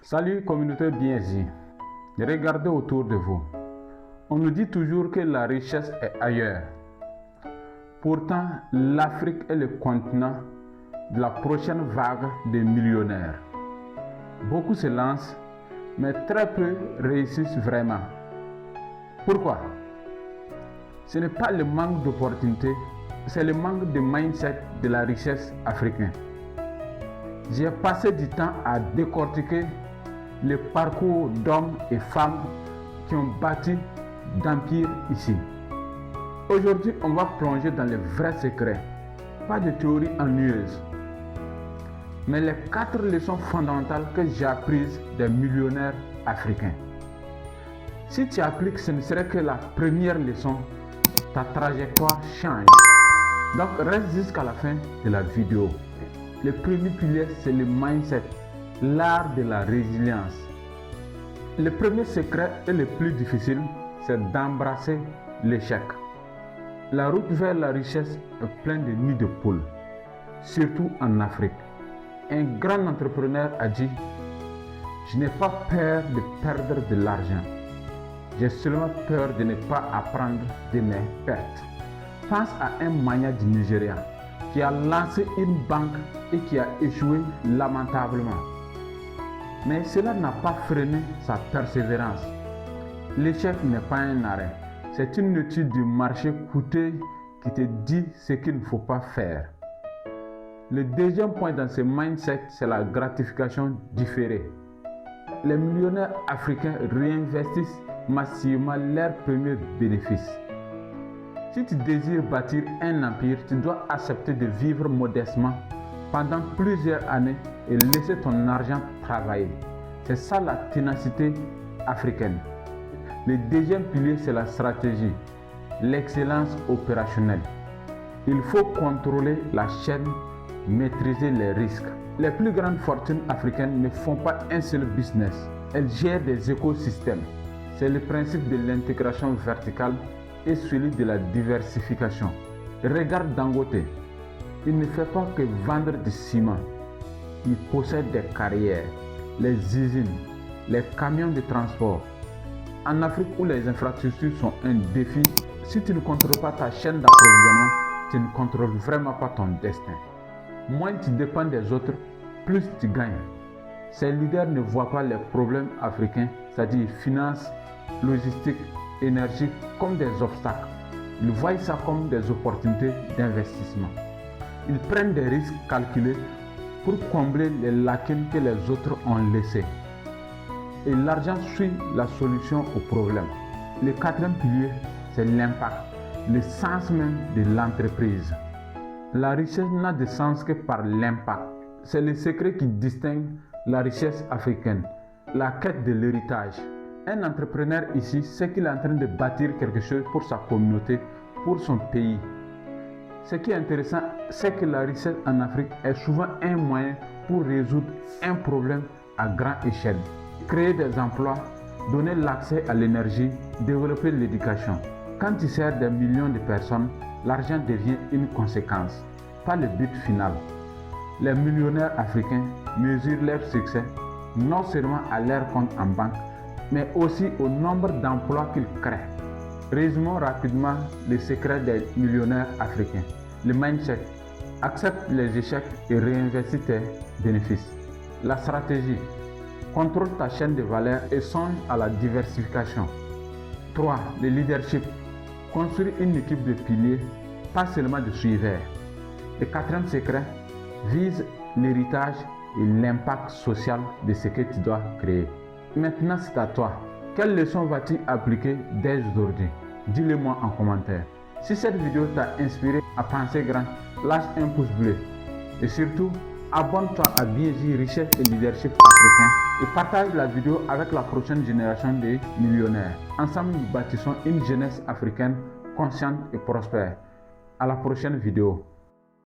Salut communauté BNJ, regardez autour de vous. On nous dit toujours que la richesse est ailleurs. Pourtant, l'Afrique est le continent de la prochaine vague de millionnaires. Beaucoup se lancent, mais très peu réussissent vraiment. Pourquoi? Ce n'est pas le manque d'opportunités, c'est le manque de mindset de la richesse africaine. J'ai passé du temps à décortiquer le parcours d'hommes et femmes qui ont bâti d'empires ici. Aujourd'hui, on va plonger dans les vrais secrets, pas de théories ennuyeuses, mais les 4 leçons fondamentales que j'ai apprises des millionnaires africains. Si tu appliques, ce ne serait que la première leçon, ta trajectoire change. Donc reste jusqu'à la fin de la vidéo. Le premier pilier, c'est le mindset, l'art de la résilience. Le premier secret et le plus difficile, c'est d'embrasser l'échec. La route vers la richesse est pleine de nids de poules, surtout en Afrique. Un grand entrepreneur a dit: « Je n'ai pas peur de perdre de l'argent. J'ai seulement peur de ne pas apprendre de mes pertes. » Pense à un mania du Nigeria qui a lancé une banque et qui a échoué lamentablement. Mais cela n'a pas freiné sa persévérance. L'échec n'est pas un arrêt, c'est une étude du marché coûteux qui te dit ce qu'il ne faut pas faire. Le deuxième point dans ce mindset, c'est la gratification différée. Les millionnaires africains réinvestissent massivement leurs premiers bénéfices. Si tu désires bâtir un empire, tu dois accepter de vivre modestement pendant plusieurs années et laisser ton argent travailler. C'est ça la ténacité africaine. Le deuxième pilier, c'est la stratégie, l'excellence opérationnelle. Il faut contrôler la chaîne, maîtriser les risques. Les plus grandes fortunes africaines ne font pas un seul business, elles gèrent des écosystèmes. C'est le principe de l'intégration verticale et celui de la diversification. Regarde Dangote, il ne fait pas que vendre du ciment. Il possède des carrières, les usines, les camions de transport. En Afrique où les infrastructures sont un défi, si tu ne contrôles pas ta chaîne d'approvisionnement, tu ne contrôles vraiment pas ton destin. Moins tu dépends des autres, plus tu gagnes. Ces leaders ne voient pas les problèmes africains, c'est-à-dire finances, logistique, énergie, comme des obstacles. Ils voient ça comme des opportunités d'investissement. Ils prennent des risques calculés pour combler les lacunes que les autres ont laissées. Et l'argent suit la solution au problème. Le quatrième pilier, c'est l'impact, le sens même de l'entreprise. La richesse n'a de sens que par l'impact. C'est le secret qui distingue la richesse africaine, la quête de l'héritage. Un entrepreneur ici sait qu'il est en train de bâtir quelque chose pour sa communauté, pour son pays. Ce qui est intéressant, c'est que la richesse en Afrique est souvent un moyen pour résoudre un problème à grande échelle. Créer des emplois, donner l'accès à l'énergie, développer l'éducation. Quand tu sers des millions de personnes, l'argent devient une conséquence, pas le but final. Les millionnaires africains mesurent leur succès non seulement à leur compte en banque, mais aussi au nombre d'emplois qu'ils créent. Résumons rapidement les secrets des millionnaires africains. Le mindset, accepte les échecs et réinvestis tes bénéfices. La stratégie, contrôle ta chaîne de valeur et songe à la diversification. 3. Le leadership, construis une équipe de piliers, pas seulement de suiveurs. Le quatrième secret, vise l'héritage et l'impact social de ce que tu dois créer. Maintenant, c'est à toi. Quelle leçon vas-tu appliquer dès aujourd'hui? Dis-le-moi en commentaire. Si cette vidéo t'a inspiré à penser grand, lâche un pouce bleu. Et surtout, abonne-toi à BNJ Richesse et Leadership Africain et partage la vidéo avec la prochaine génération de millionnaires. Ensemble, nous bâtissons une jeunesse africaine consciente et prospère. À la prochaine vidéo.